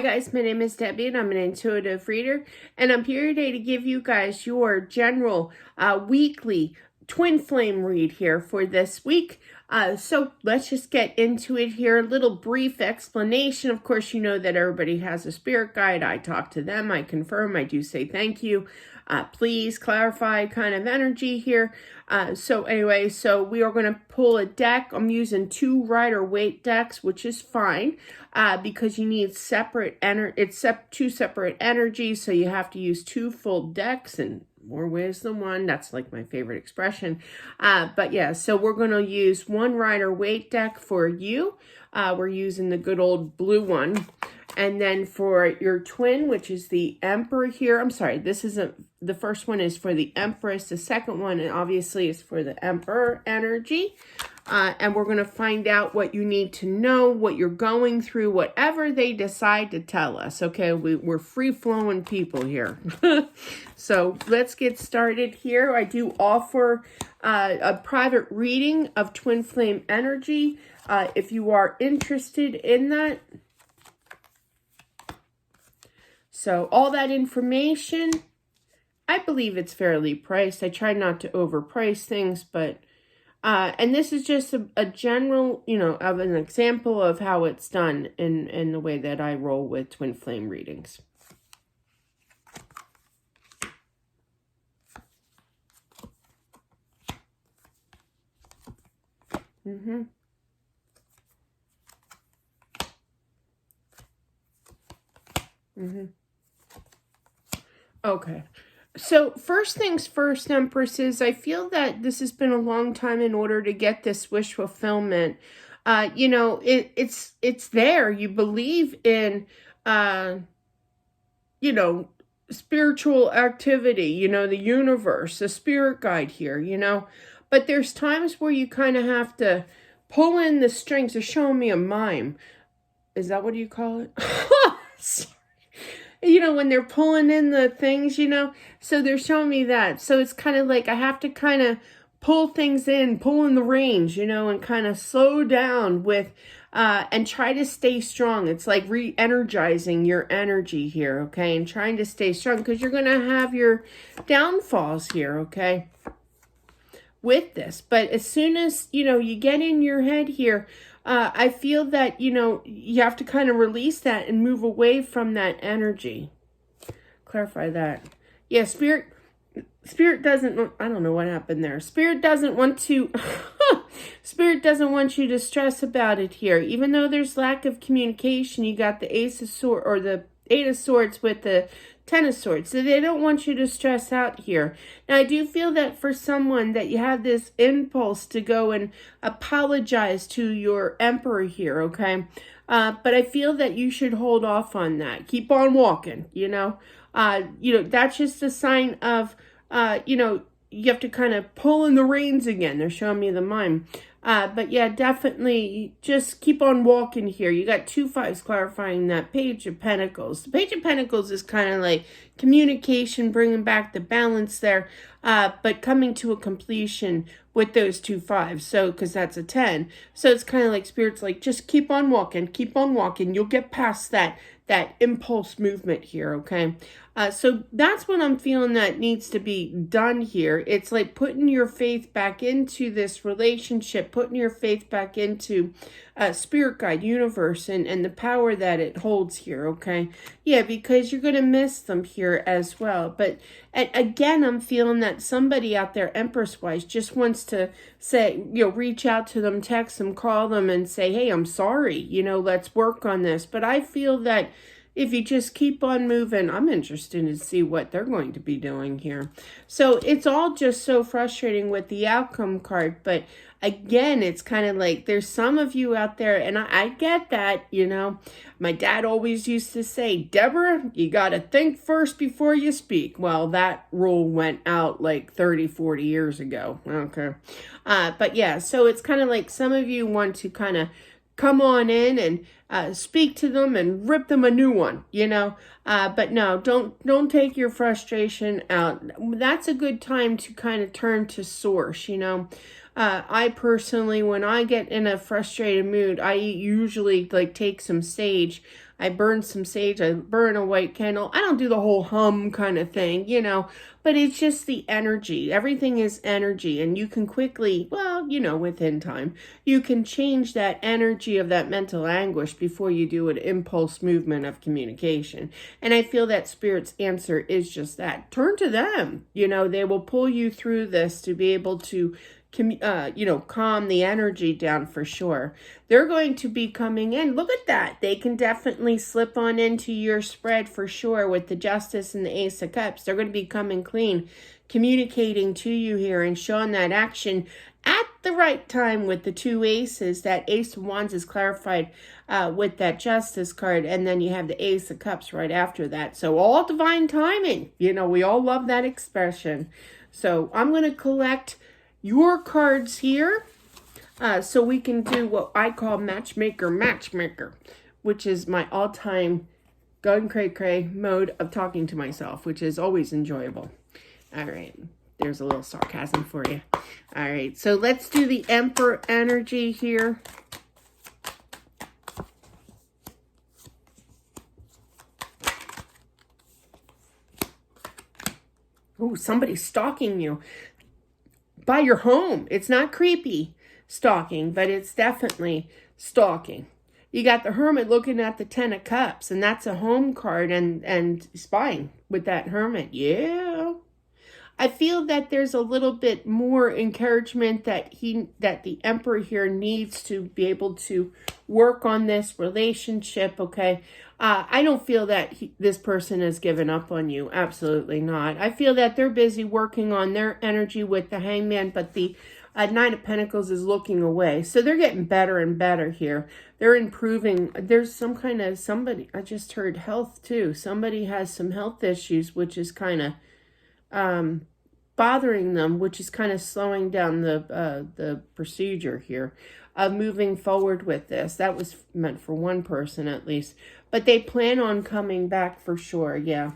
Hi guys, my name is Debbie and I'm an intuitive reader, and I'm here today to give you guys your general weekly twin flame read here for this week. So let's just get into it here. A little brief explanation. Of course, you know that everybody has a spirit guide. I talk to them, I confirm, I do say thank you. Please clarify kind of energy here. So we are going to pull a deck. I'm using 2 Rider-Waite decks, which is fine because you need separate 2 separate energies, so you have to use 2 full decks, and more ways than one. That's like my favorite expression. But yeah, so we're going to use 1 Rider-Waite deck for you. We're using the good old blue one. And then for your twin, which is the Emperor here, I'm sorry, the first one is for the Empress. The second one, obviously, is for the Emperor energy. And we're going to find out what you need to know, what you're going through, whatever they decide to tell us. Okay, we're free-flowing people here. So let's get started here. I do offer a private reading of twin flame energy if you are interested in that. So all that information, I believe it's fairly priced. I try not to overprice things, but, and this is just a general, of an example of how it's done in the way that I roll with twin flame readings. Okay. So first things first, Empresses, I feel that this has been a long time in order to get this wish fulfillment. It's there. You believe in, spiritual activity, the universe, the spirit guide here, but there's times where you kind of have to pull in the strings. They're showing me a mime. Is that what you call it? When they're pulling in the things, so they're showing me that. So it's kind of like I have to kind of pull things in, pull in the reins, and kind of slow down with, and try to stay strong. It's like re-energizing your energy here, okay? And trying to stay strong because you're going to have your downfalls here, okay? With this. But as soon as, you get in your head here, I feel that, you have to kind of release that and move away from that energy. Clarify that. Yeah, Spirit doesn't, I don't know what happened there. Spirit doesn't want to, Spirit doesn't want you to stress about it here. Even though there's lack of communication, you got the Ace of Swords, or the 8 of Swords with the 10 of Swords. So they don't want you to stress out here. Now, I do feel that for someone that you have this impulse to go and apologize to your Emperor here, okay? But I feel that you should hold off on that. Keep on walking, that's just a sign of, you have to kind of pull in the reins again. They're showing me the mime. But yeah, definitely just keep on walking here. You got 2 5s clarifying that Page of Pentacles. The Page of Pentacles is kind of like communication, bringing back the balance there, but coming to a completion with those 2 5s. So, because that's a 10. So it's kind of like Spirit's like, just keep on walking, keep on walking. You'll get past that impulse movement here, okay? So that's what I'm feeling that needs to be done here. It's like putting your faith back into this relationship, putting your faith back into spirit guide, universe, and the power that it holds here, okay? Yeah, because you're going to miss them here as well. But again, I'm feeling that somebody out there, Empress-wise, just wants to say, reach out to them, text them, call them, and say, hey, I'm sorry, let's work on this. But I feel that if you just keep on moving, I'm interested to see what they're going to be doing here. So it's all just so frustrating with the outcome card. But again, it's kind of like there's some of you out there, and I get that, My dad always used to say, Deborah, you got to think first before you speak. Well, that rule went out like 30, 40 years ago. Okay. But yeah, so it's kind of like some of you want to kind of come on in and speak to them and rip them a new one, but no, don't take your frustration out. That's a good time to kind of turn to source, I personally, when I get in a frustrated mood, I usually take some sage I burn some sage, I burn a white candle. I don't do the whole hum kind of thing, you know, but it's just the energy. Everything is energy, and you can quickly, well, you know, within time, you can change that energy of that mental anguish before you do an impulse movement of communication. And I feel that Spirit's answer is just that. Turn to them. You know, they will pull you through this to be able to you know, calm the energy down for sure. They're going to be coming in. Look at that. They can definitely slip on into your spread for sure with the Justice and the Ace of Cups. They're going to be coming clean, communicating to you here and showing that action at the right time with the two aces. That Ace of Wands is clarified with that Justice card, and then you have the Ace of Cups right after that. So all divine timing. You know, we all love that expression. So I'm going to collect your cards here so we can do what I call matchmaker, which is my all-time gun cray mode of talking to myself, which is always enjoyable. All right, there's a little sarcasm for you. All right, so let's do the Emperor energy here. Oh, somebody's stalking you by your home. It's not creepy stalking, but it's definitely stalking. You got the Hermit looking at the Ten of Cups, and that's a home card, and spying with that Hermit. Yeah. I feel that there's a little bit more encouragement that the Emperor here needs to be able to work on this relationship, okay? I don't feel that this person has given up on you. Absolutely not. I feel that they're busy working on their energy with the Hangman, but the Nine of Pentacles is looking away. So they're getting better and better here. They're improving. There's some kind of somebody, I just heard health too. Somebody has some health issues, which is kind of bothering them, which is kind of slowing down the procedure here of moving forward with this. That was meant for one person at least. But they plan on coming back for sure, yeah.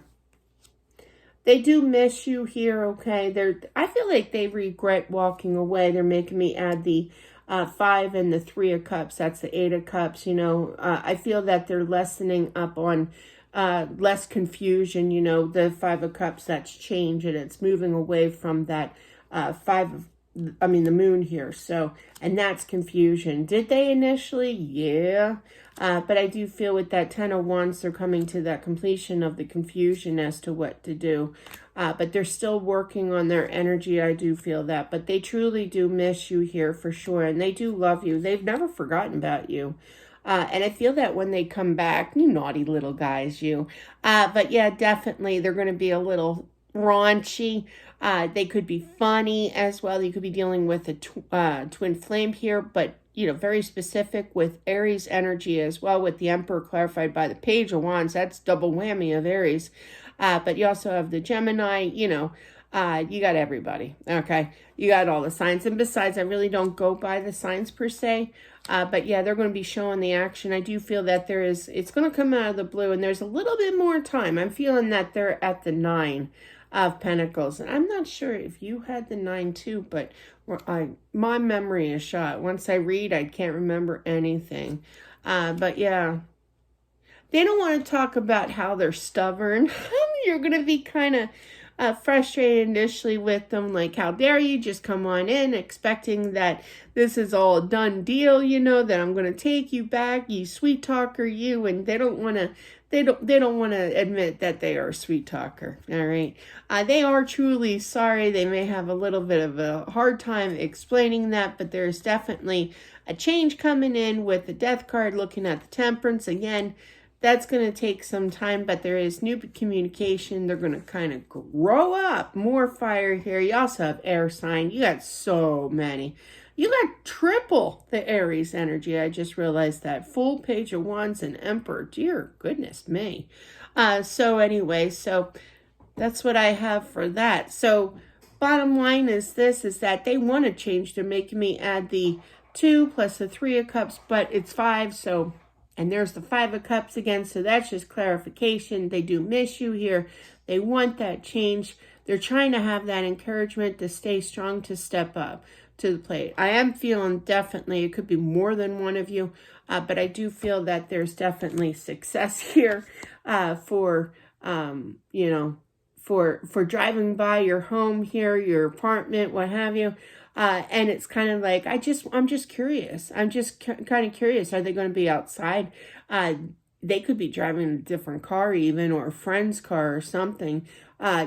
They do miss you here, okay? I feel like they regret walking away. They're making me add the 5 and the 3 of Cups. That's the 8 of Cups, you know. I feel that they're lessening up on less confusion, you know. The 5 of Cups, that's change, and it's moving away from that the moon here. So, and that's confusion. Did they initially? Yeah. But I do feel with that 10 of Wands, they're coming to that completion of the confusion as to what to do. But they're still working on their energy. I do feel that. But they truly do miss you here for sure. And they do love you. They've never forgotten about you. And I feel that when they come back, you naughty little guys, you. But yeah, definitely they're going to be a little raunchy. They could be funny as well. You could be dealing with a twin flame here, but you know, very specific with Aries energy as well, with the Emperor clarified by the Page of Wands. That's double whammy of Aries. But you also have the Gemini, you know, you got everybody, okay? You got all the signs. And besides, I really don't go by the signs per se. But yeah, they're going to be showing the action. I do feel that it's going to come out of the blue, and there's a little bit more time. I'm feeling that they're at the 9 of Pentacles. And I'm not sure if you had the 9 too, but my memory is shot. Once I read, I can't remember anything. But yeah, they don't want to talk about how they're stubborn. You're going to be kind of frustrated initially with them, like, how dare you just come on in expecting that this is all a done deal, you know, that I'm going to take you back, you sweet talker, you. And they don't want to they don't want to admit that they are a sweet talker. All right. They are truly sorry. They may have a little bit of a hard time explaining that, but there's definitely a change coming in with the Death card, looking at the Temperance. Again, that's going to take some time, but there is new communication. They're going to kind of grow up. More fire here. You also have air sign. You got so many. You got triple the Aries energy. I just realized that. Full Page of Wands and Emperor. Dear goodness me. So anyway, so that's what I have for that. So bottom line is this, is that they want to change. They're making me add the 2 plus the 3 of Cups, but it's 5. So, and there's the 5 of Cups again. So that's just clarification. They do miss you here. They want that change. They're trying to have that encouragement to stay strong, to step up. to the plate. I am feeling definitely, it could be more than one of you, but I do feel that there's definitely success here for, you know, for driving by your home here, your apartment, what have you. And it's kind of like, I'm just curious. I'm just kind of curious. Are they going to be outside? They could be driving a different car even, or a friend's car or something,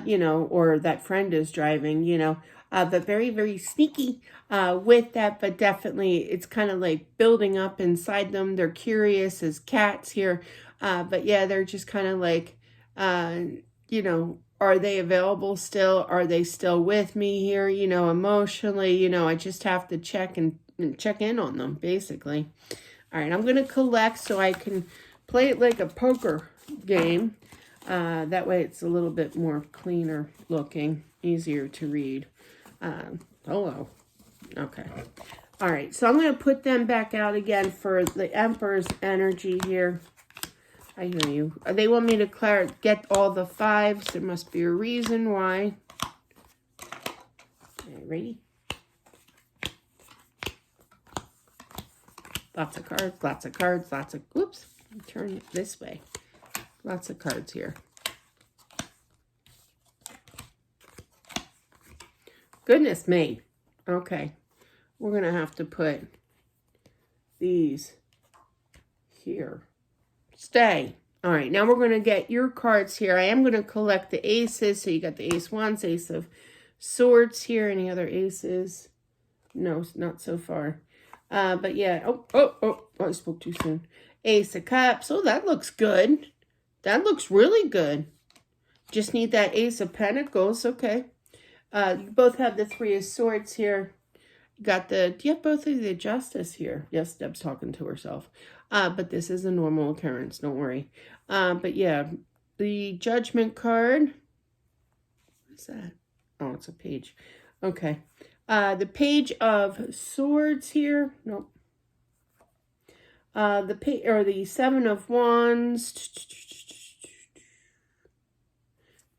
you know, or that friend is driving, you know, but very, very sneaky with that. But definitely it's kind of like building up inside them. They're curious as cats here. But yeah, they're just kind of like, you know, are they available still? Are they still with me here? You know, emotionally, you know, I just have to check and check in on them, basically. All right, I'm going to collect so I can play it like a poker game. That way it's a little bit more cleaner looking, easier to read. Hello. Okay. All right, so I'm going to put them back out again for the Empress energy here. I hear you. They want me to get all the 5s. There must be a reason why. Okay, ready? Lots of cards, lots of cards, lots of... Oops, turn it this way. Lots of cards here. Goodness me. Okay. We're going to have to put these here. Stay. All right, now we're going to get your cards here. I am going to collect the aces. So you got the ace once, ace of swords here. Any other aces? No, not so far. But yeah, I spoke too soon. Ace of cups. Oh, that looks good. That looks really good. Just need that ace of pentacles. Okay. You both have the 3 of swords here. You got the, do you have both of the justice here? Yes, Deb's talking to herself. But this is a normal occurrence, don't worry. But yeah, the judgment card. What is that? Oh, it's a page. Okay. The page of swords here. Nope. The 7 of wands.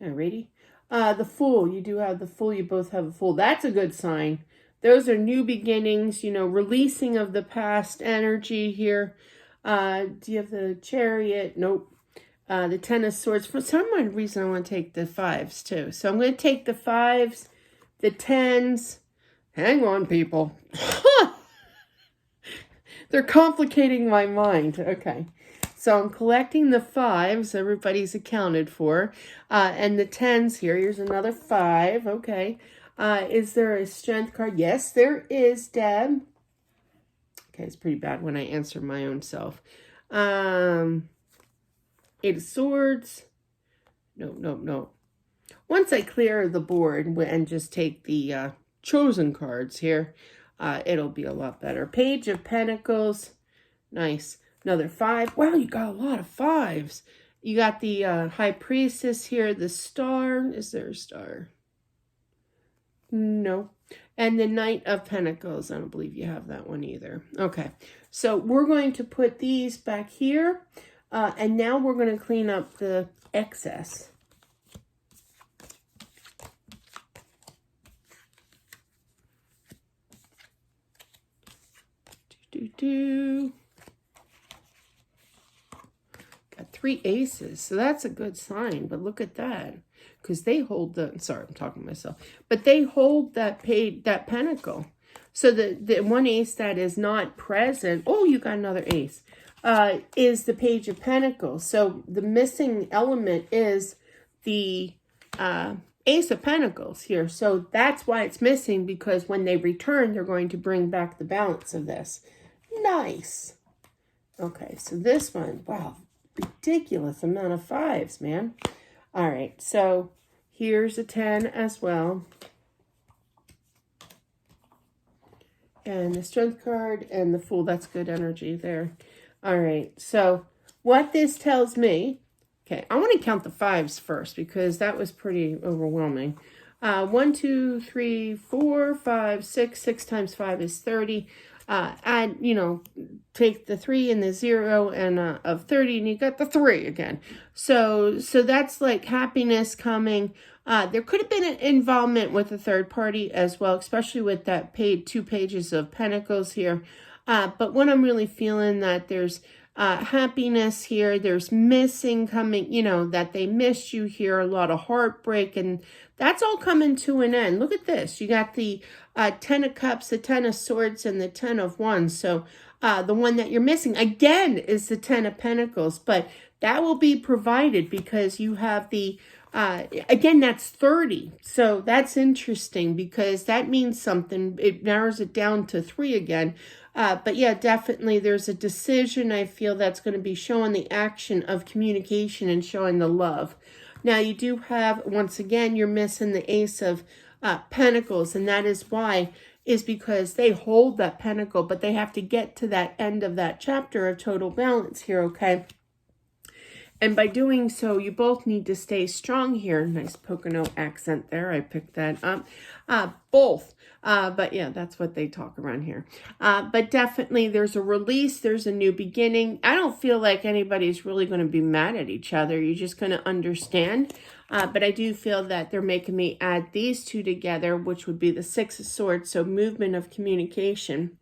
Alrighty. The fool. You do have the fool. You both have a fool. That's a good sign. Those are new beginnings, you know, releasing of the past energy here. Do you have the chariot? Nope. The 10 of swords. For some reason, I want to take the 5s too. So I'm going to take the 5s, the 10s. Hang on, people. They're complicating my mind. Okay. So I'm collecting the 5s. Everybody's accounted for. And the 10s here. Here's another 5. Okay. Is there a strength card? Yes, there is, Deb. Okay, it's pretty bad when I answer my own self. 8 of swords. No. Once I clear the board and just take the chosen cards here, it'll be a lot better. Page of pentacles. Nice. Another 5. Wow, you got a lot of 5s. You got the high priestess here, the star. Is there a star? No. And the Knight of Pentacles. I don't believe you have that one either. Okay. So we're going to put these back here. And now we're going to clean up the excess. Got 3 aces. So that's a good sign. But look at that. Because they hold the, sorry, I'm talking to myself, but they hold that pentacle. So the one ace that is not present, oh, you got another ace, is the page of pentacles. So the missing element is the ace of pentacles here. So that's why it's missing, because when they return, they're going to bring back the balance of this. Nice. Okay, so this one, wow, ridiculous amount of 5s, man. All right, so here's a 10 as well. And the strength card and the fool, that's good energy there. All right, so what this tells me, okay, I want to count the 5s first because that was pretty overwhelming. 1, 2, 3, 4, 5, 6. 6 times 5 is 30. Add, you know, take the 3 and the 0 and of 30, and you got the 3 again. So that's like happiness coming. There could have been an involvement with a third party as well, especially with that 2 pages of Pentacles here. But what I'm really feeling that there's happiness here. There's missing coming, that they missed you here. A lot of heartbreak, and that's all coming to an end. Look at this. You got the 10 of Cups, the 10 of Swords, and the 10 of Wands. So the one that you're missing, again, is the 10 of Pentacles. But that will be provided because you have the, again, that's 30. So that's interesting because that means something. It narrows it down to 3 again. But yeah, definitely there's a decision I feel that's going to be showing the action of communication and showing the love. Now you do have, once again, you're missing the Ace of Pentacles, and that is why, is because they hold that pentacle, but they have to get to that end of that chapter of total balance here, okay? And by doing so, you both need to stay strong here. Nice Pocono accent there. I picked that up. Both. But yeah, that's what they talk around here. But definitely there's a release. There's a new beginning. I don't feel like anybody's really going to be mad at each other. You're just going to understand. But I do feel that they're making me add these two together, which would be the Six of Swords. So movement of communication.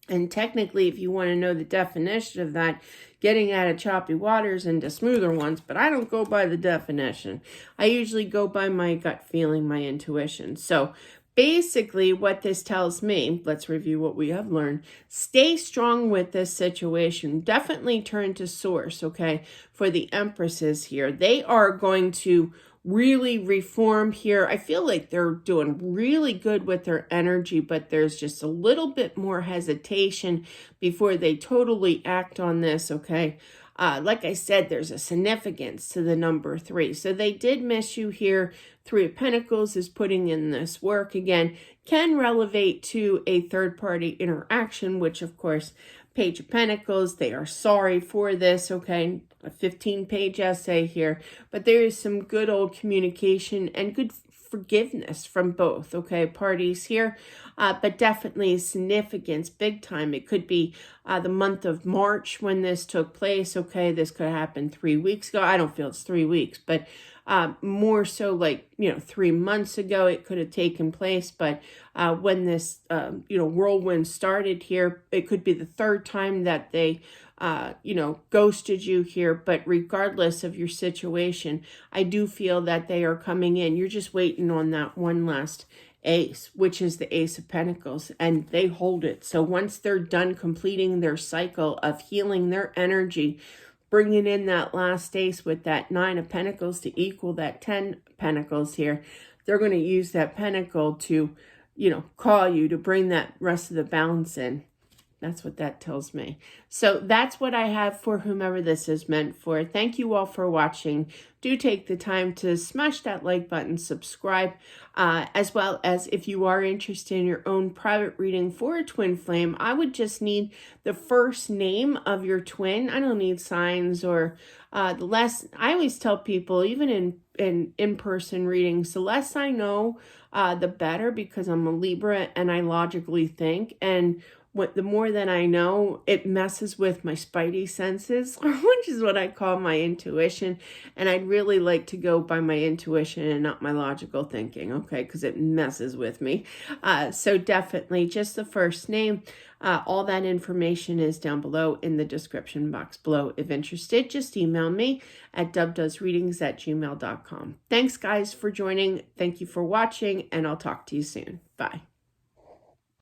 And technically, if you want to know the definition of that, getting out of choppy waters into smoother ones, but I don't go by the definition. I usually go by my gut feeling, my intuition. So basically what this tells me, let's review what we have learned. Stay strong with this situation. Definitely turn to source, okay, for the Empresses here. They are going to really reform here. I feel like they're doing really good with their energy, but there's just a little bit more hesitation before they totally act on this, okay? Like I said, there's a significance to the number 3. So they did miss you here. 3 of Pentacles is putting in this work again. Can relevate to a third-party interaction, which of course, Page of Pentacles, they are sorry for this, okay? A 15-page essay here. But there is some good old communication and good forgiveness from both, okay, parties here. But definitely significance, big time. It could be the month of March when this took place, okay? This could happen 3 weeks ago. I don't feel it's 3 weeks, but more so like, 3 months ago it could have taken place. But when this, whirlwind started here, it could be the 3rd time that they, ghosted you here. But regardless of your situation, I do feel that they are coming in. You're just waiting on that one last ace, which is the Ace of Pentacles, and they hold it. So once they're done completing their cycle of healing their energy, bringing in that last ace with that 9 of Pentacles to equal that 10 Pentacles here, they're going to use that pentacle to, call you to bring that rest of the balance in. That's what that tells me. So that's what I have for whomever this is meant for. Thank you all for watching. Do take the time to smash that like button, subscribe, as well as if you are interested in your own private reading for a twin flame, I would just need the first name of your twin. I don't need signs or the less. I always tell people, even in in-person readings, the less I know, the better, because I'm a Libra and I logically think, and the more that I know, it messes with my spidey senses, which is what I call my intuition. And I'd really like to go by my intuition and not my logical thinking, okay? Because it messes with me. So definitely just the first name. All that information is down below in the description box below. If interested, just email me at dubdoesreadings@gmail.com. Thanks, guys, for joining. Thank you for watching, and I'll talk to you soon. Bye.